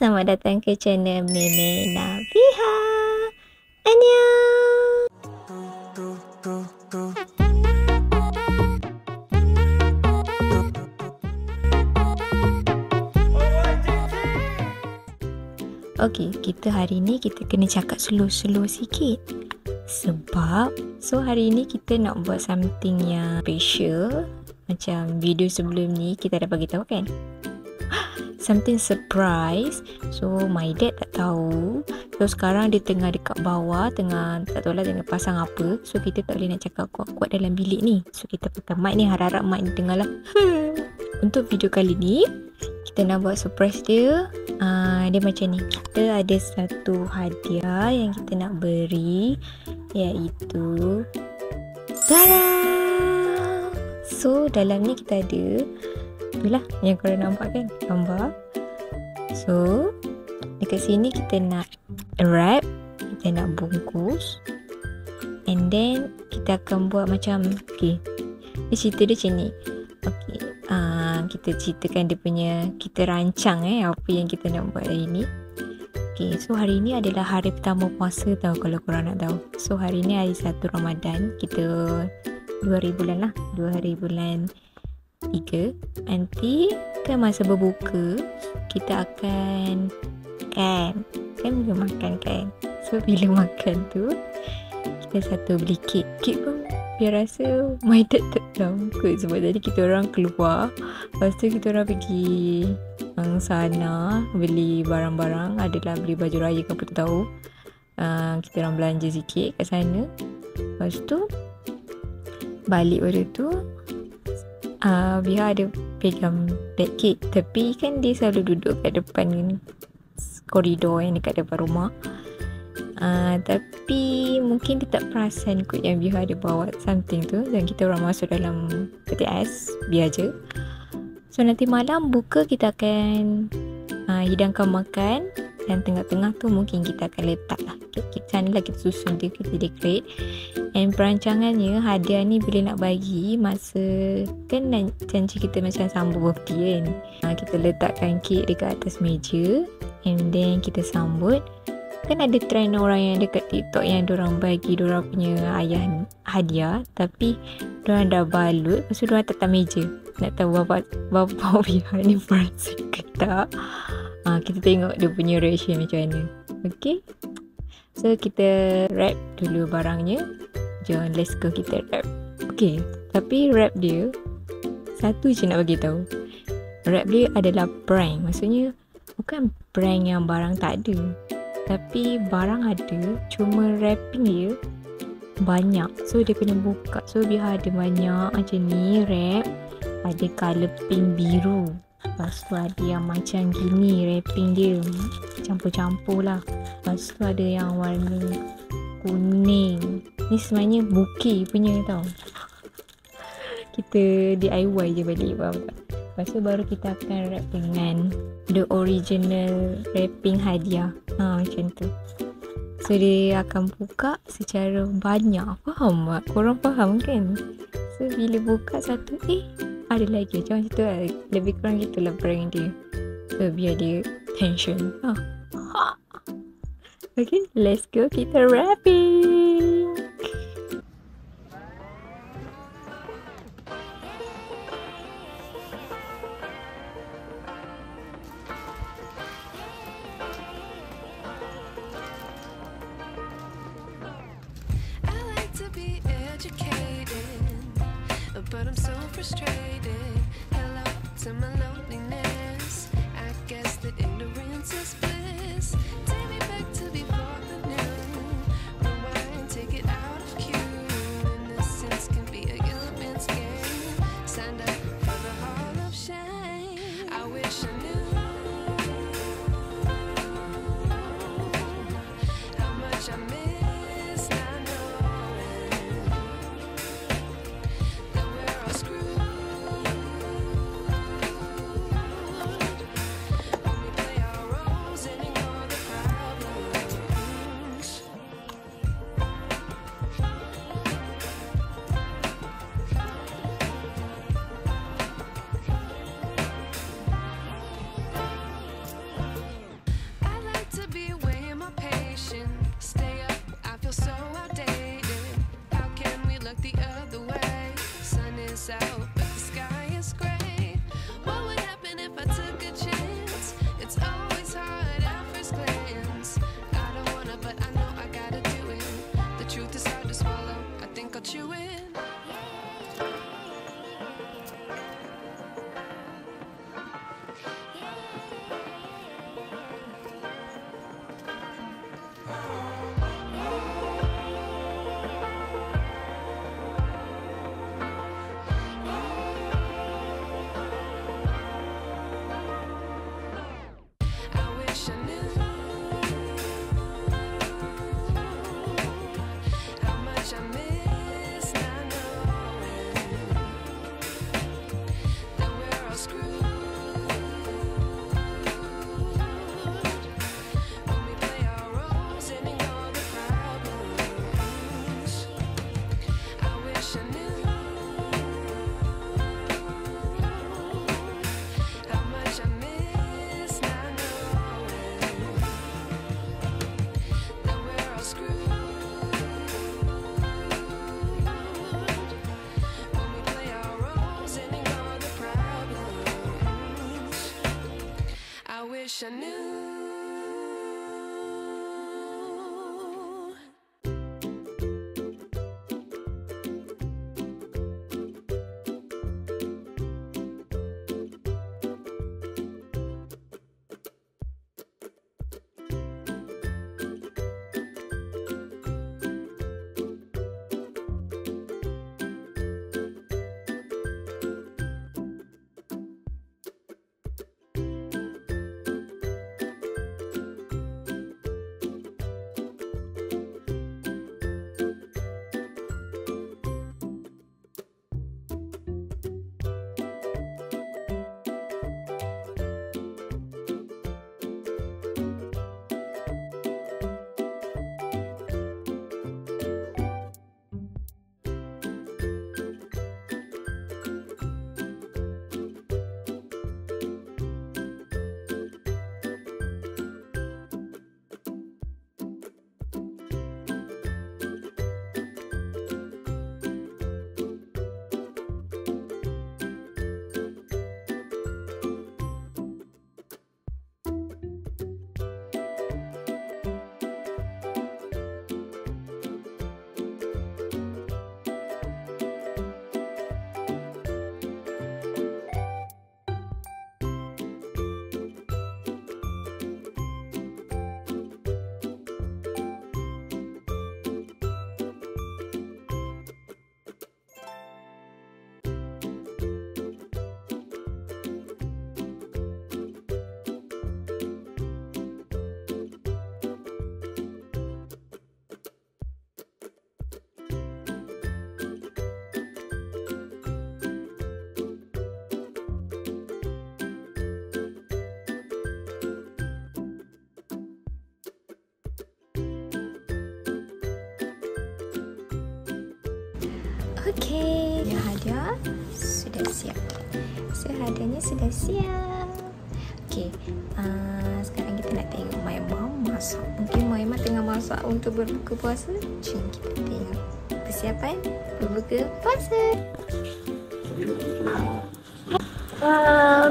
selamat datang ke channel Meme Nabiha. Annyeong. Okey, kita hari ni kita kena cakap slow-slow sikit. Sebab hari ni kita nak buat something yang special. Macam video sebelum ni kita dah bagi tahu kan, something surprise. So my dad tak tahu. So sekarang dia tengah dekat bawah, tengah tak tahulah tengah pasang apa. So kita tak boleh nak cakap kuat-kuat dalam bilik ni. So kita pakai mic ni, harap-harap mic ni dengar lah. Untuk video kali ni kita nak buat surprise dia. Dia macam ni. Kita ada satu hadiah yang kita nak beri, iaitu tada! So dalam ni kita ada, itulah yang korang nampak kan, gambar. So dekat sini kita nak wrap, kita nak bungkus, and then kita akan buat macam, okay, dia cerita dia macam ni. Okay, kita ceritakan dia punya, kita rancang apa yang kita nak buat hari ni. Okay, so hari ni adalah hari pertama puasa tau, kalau korang nak tahu. So hari ni hari 1 Ramadan, kita 2 hari bulan lah, 2 hari bulan 3. Nanti kan masa berbuka kita akan kan bila makan kan. So bila makan tu kita satu beli kek. Kek pun biar rasa my dad tak tahu kot, sebab tadi kita orang keluar, lepas tu kita orang pergi sana beli barang-barang, adalah beli baju raya ke apa tak tahu. Kita orang belanja sikit kat sana. Lepas tu balik pada tu Biha ada pegang beg kek, tapi kan dia selalu duduk kat depan koridor yang dekat depan rumah. Tapi mungkin dia tak perasan kot yang Biha ada bawa something tu, dan kita orang masuk dalam peti ais biar je. So nanti malam buka kita akan hidangkan makan, dan tengah-tengah tu mungkin kita akan letak lah kek sana lah, kita susun dia, kita decorate. And perancangannya hadiah ni bila nak bagi, masa kan janji kita macam sambut birthday kan, kita letakkan kek dekat atas meja, and then kita sambut. Kan ada trend orang yang dekat TikTok yang diorang bagi diorang punya ayah hadiah, tapi diorang dah balut, lepas tu diorang letak meja. Nak tahu bapa Biha ni perasan ke tak? Kita tengok dia punya reaction macam mana. Okay, so kita wrap dulu barangnya. Jom, let's go, kita wrap. Okay, tapi wrap dia satu je nak bagi tahu. Wrap dia adalah prank. Maksudnya bukan prank yang barang tak ada, tapi barang ada, cuma wrapping dia banyak. So dia kena buka. So Biha ada banyak macam ni wrap. Ada colour pink biru, lepas tu ada yang macam gini wrapping dia, campur-campur lah. Lepas tu ada yang warna kuning. Ni sebenarnya bouquet punya tau. Kita DIY je balik, faham tak? Lepas tu baru kita akan wrap dengan the original wrapping hadiah. Macam tu. So dia akan buka secara banyak. Faham tak? Korang faham kan? So bila buka satu, ada lagi macam tu lah. Lebih kurang gitulah prank dia. So biar dia tension. Okay, let's go, kita wrapping. I like to be educated, but I'm so frustrated. Hello to my loneliness. I guess that ignorance is bliss. Take me back to before the new. Rewind, take it out of cue. Innocence can be a young man's game. Signed up for the hall of shame. I wish I knew how much I miss not knowing that we're all screwed. wish I knew. Okey, hadiah sudah siap. Hadiahnya sudah siap. Okey, sekarang kita nak tengok Maimah masak. Mungkin Maimah tengah masak untuk berbuka puasa. Jom kita tengok persiapan berbuka puasa.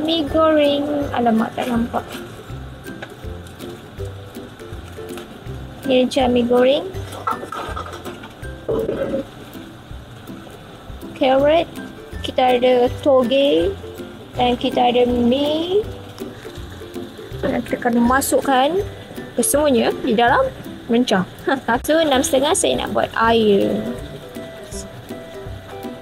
Mi goreng. Alamak, tak nampak. Ini macam mi goreng. Carrot, kita ada toge dan kita ada mi. Dan kita akan masukkan semuanya di dalam rencah. So 6.5 saya nak buat air.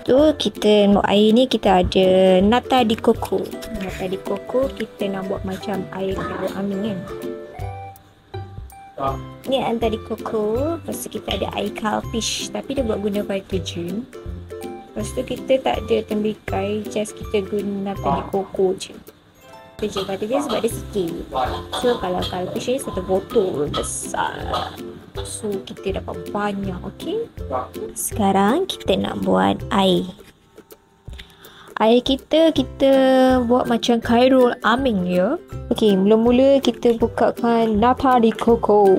Tu kita buat air ni, kita ada nata de coco. Nata de coco kita nak buat macam air telur amin kan. Ni nata de coco. Lepas tu kita ada air kalfish, tapi dia buat guna vitagen. Lepas tu kita tak ada tembikai, just kita guna nata de coco je. Itu je, vitagen sebab dia sikit. So kalau kalfish ni satu botol besar. So kita dapat banyak, okey. Sekarang kita nak buat air. Air kita buat macam Khairul Amin ya. Okey, mula-mula kita bukakan nata de coco.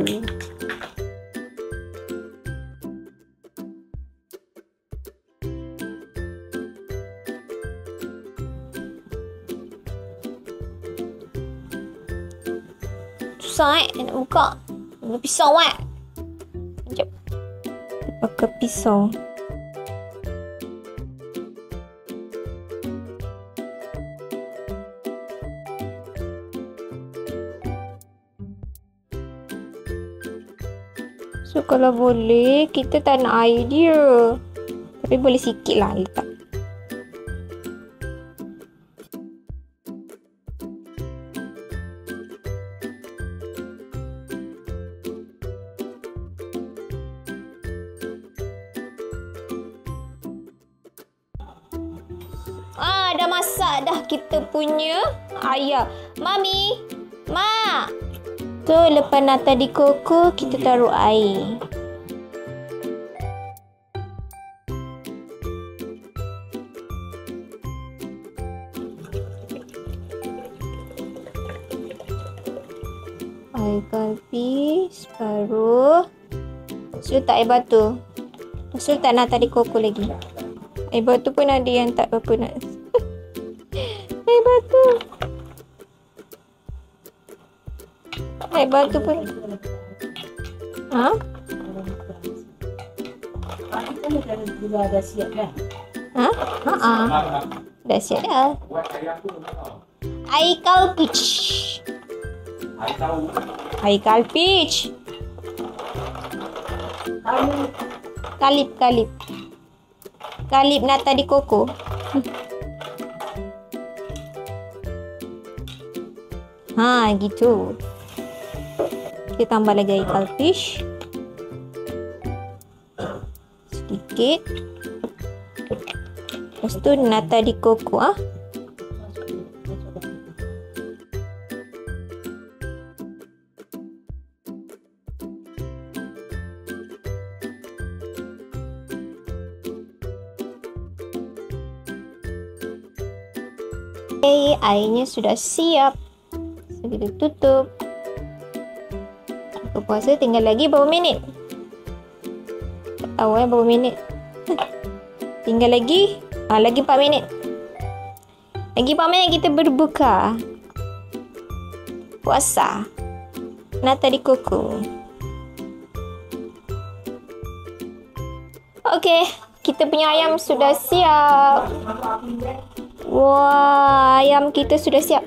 Susah nak buka. Guna pisau Sekejap. Pakai pisau. So kalau boleh, kita tak nak air dia. Tapi boleh sikit lah letak. Dah masak dah kita punya ayam. Mami, Ma. Tu lepas nata de coco, kita taruh air. Air kalfish, baru. So tak air batu. So tak nata de coco lagi. Air batu pun ada yang tak apa nak. Air batu. Air batu pun. Ha? Dah siap dah. Ha? Ha. Dah siap dah. Air kalpich. Air kalpich. Kalip. Kalip nata di koko. Ha, gitu. Kita tambah lagi air kalpish. Sedikit. Lepas tu nata di koko. Ah. Okay, airnya sudah siap. So, kita tutup. Buka puasa tinggal lagi berapa minit? Tak tahu berapa minit. Tinggal lagi lagi 4 minit. Lagi 4 minit kita berbuka puasa nata di koko. Okey, kita punya ayam sudah siap. Wah, ayam kita sudah siap.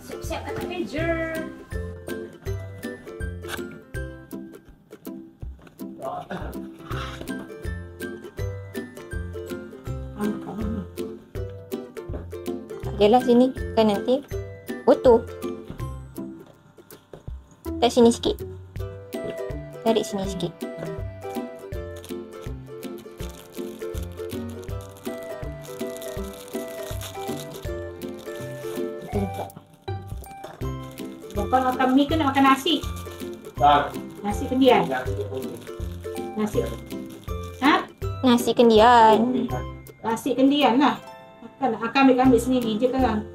Siap-siap atas meja. Jelah sini kan nanti foto. Tarik sini sikit. Tarik sini sikit. Kau makan mie ke nak makan nasi? Nasi kendian. Nasi. Ha? Nasi kendian. Nasi kendian lah. Akan ambil sendiri je kan.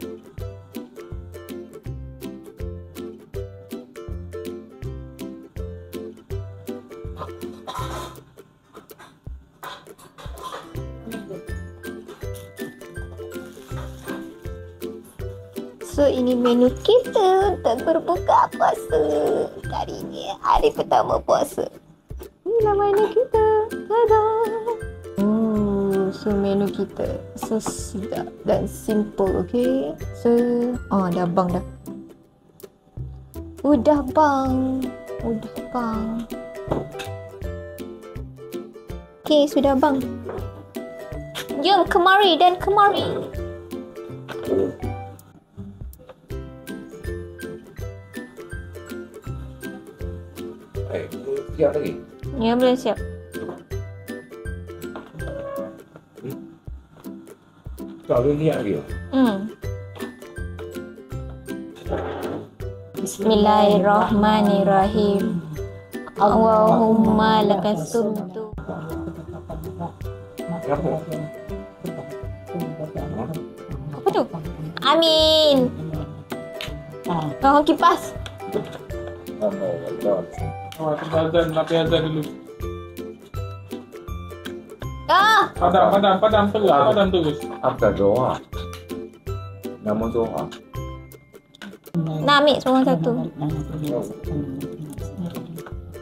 So, ini menu kita untuk berbuka puasa. Hari ini hari pertama puasa. Inilah menu kita. Tada! So, menu kita. So, sedap dan simple, okay? So, dah bang dah. Udah bang. Okay, sudah bang. Jom, kemari dan kemari. Siap lagi? Ya, belum siap. Kau boleh lihat lagi? Bismillahirrahmanirrahim. Allahumma lakas sumtu. Apa? Apa tu? Amin. Oh, kipas. Azan, lapis azan dulu. Padam terus. Apa doa? Nama doa. Nak ambil seorang satu.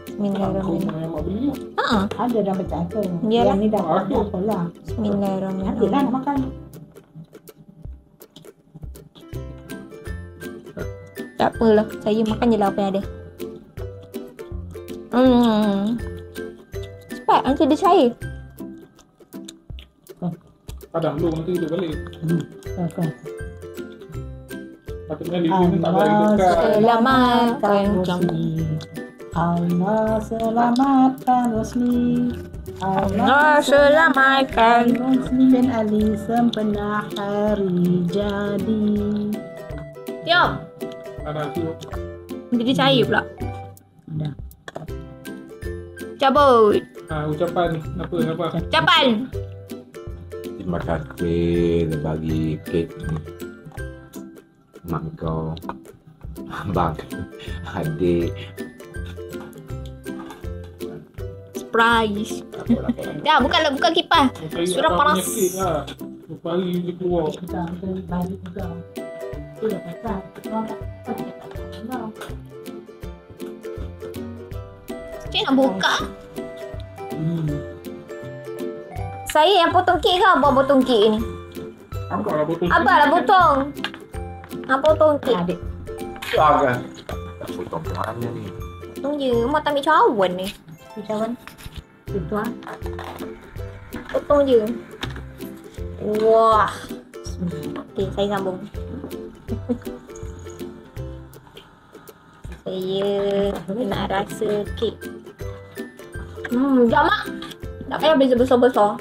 Bismillahirrahmanirrahim. Memang beli. Ada dah macam tu. Biarlah. Yang ni dah lah. Bismillahirrahmanirrahim. Nanti lah nak makan. Tak apalah, saya makan je lah apa yang ada. Cepat, nanti dia cair. Padam dulu, nanti hidup balik. Patutnya Lily ni tak balik dekat. Selamatkan kami. Allah selamatkan Rosli. Allah selamatkan. Rosli bin Ali sempena hari jadi. Tiap. Anak tu. Jadi cair pula. Dah. Cabut. Ucapan apa? Ucapan. Terima kasih dah bagi kek ni. Mak kau, abang, adik. Surprise. Dah, buka kipas. Sudah panas. Berapa hari dia keluar. Kita balik juga. Itu dah pasal. Cik nak buka? Saya yang potong kek ke abang potong kek ni? Abang lah potong. Abang lah potong. Nak potong kek. Adik. Jangan. Potong ke mana ni? Potong je. Mak tak ambil cawan ni. Cawan. Itu ah. Potong je. Wah. Okay, saya sambung. Saya nak rasa kek. Dah mak. Tak payah beza besar-besar.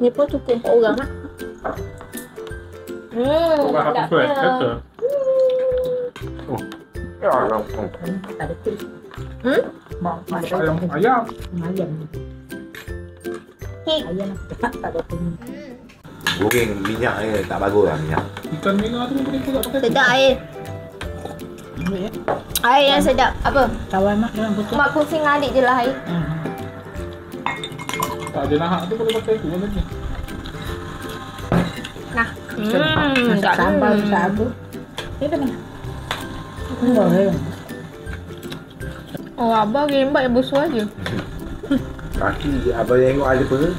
Ni pun cukup 4 orang mak. Orang happy fresh, kata. Ya, orang. Tak ada kek. Ayam. Ayam. Kek. Ayam tak ada kek. Goreng minyak je, tak bagus lah minyak. Ikan merah tu boleh juga pakai. Sedap air. Air yang sedap. Apa? Kawan mak dalam botol. Mak pusing adik je lah air. Tak ada nahak tu boleh pakai tu mana ni. Nah. Masak sambal sagu. Ini kan. Boleh. Oh, abang rembat yang besar je. Kaki abang tengok ada apa?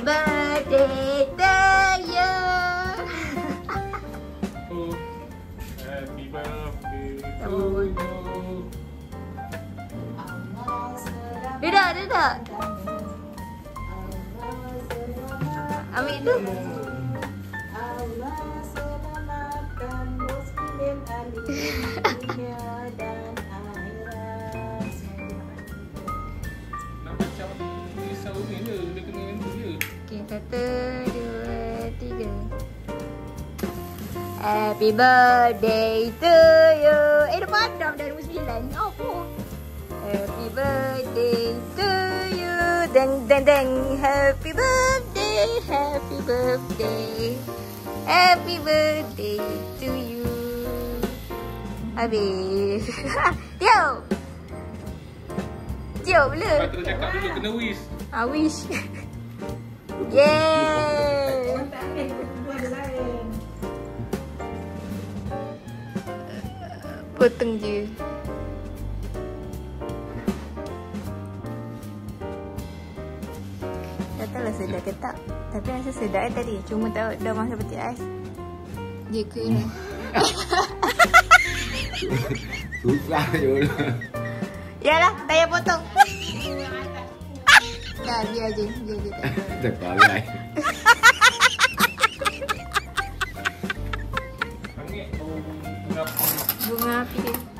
birthday to you. Happy birthday to Oh. you. Duduk. Ambil tu. Allah selamatkan muslimin dunia dan akhirat. Nak macam risau ni je. Dia kena yang tu je. Okay, 1, 2, 3. Happy birthday to you. Dah padam dah 29. Apa? Happy birthday to you. Deng. Happy birthday. Happy birthday. Happy birthday to you. Habis. Tiup. Tiup le. Lepas tu cakap dulu kena wish. Wish. Yeay. Potong je. Tak tahulah sedap ke tak. Tapi rasa sedap tadi. Cuma tak dah masa peti ais. Dia kena. Susah je. Yalah, tak payah potong. Dah, biar je. Tak pakai. Angin bunga Bunga api dia.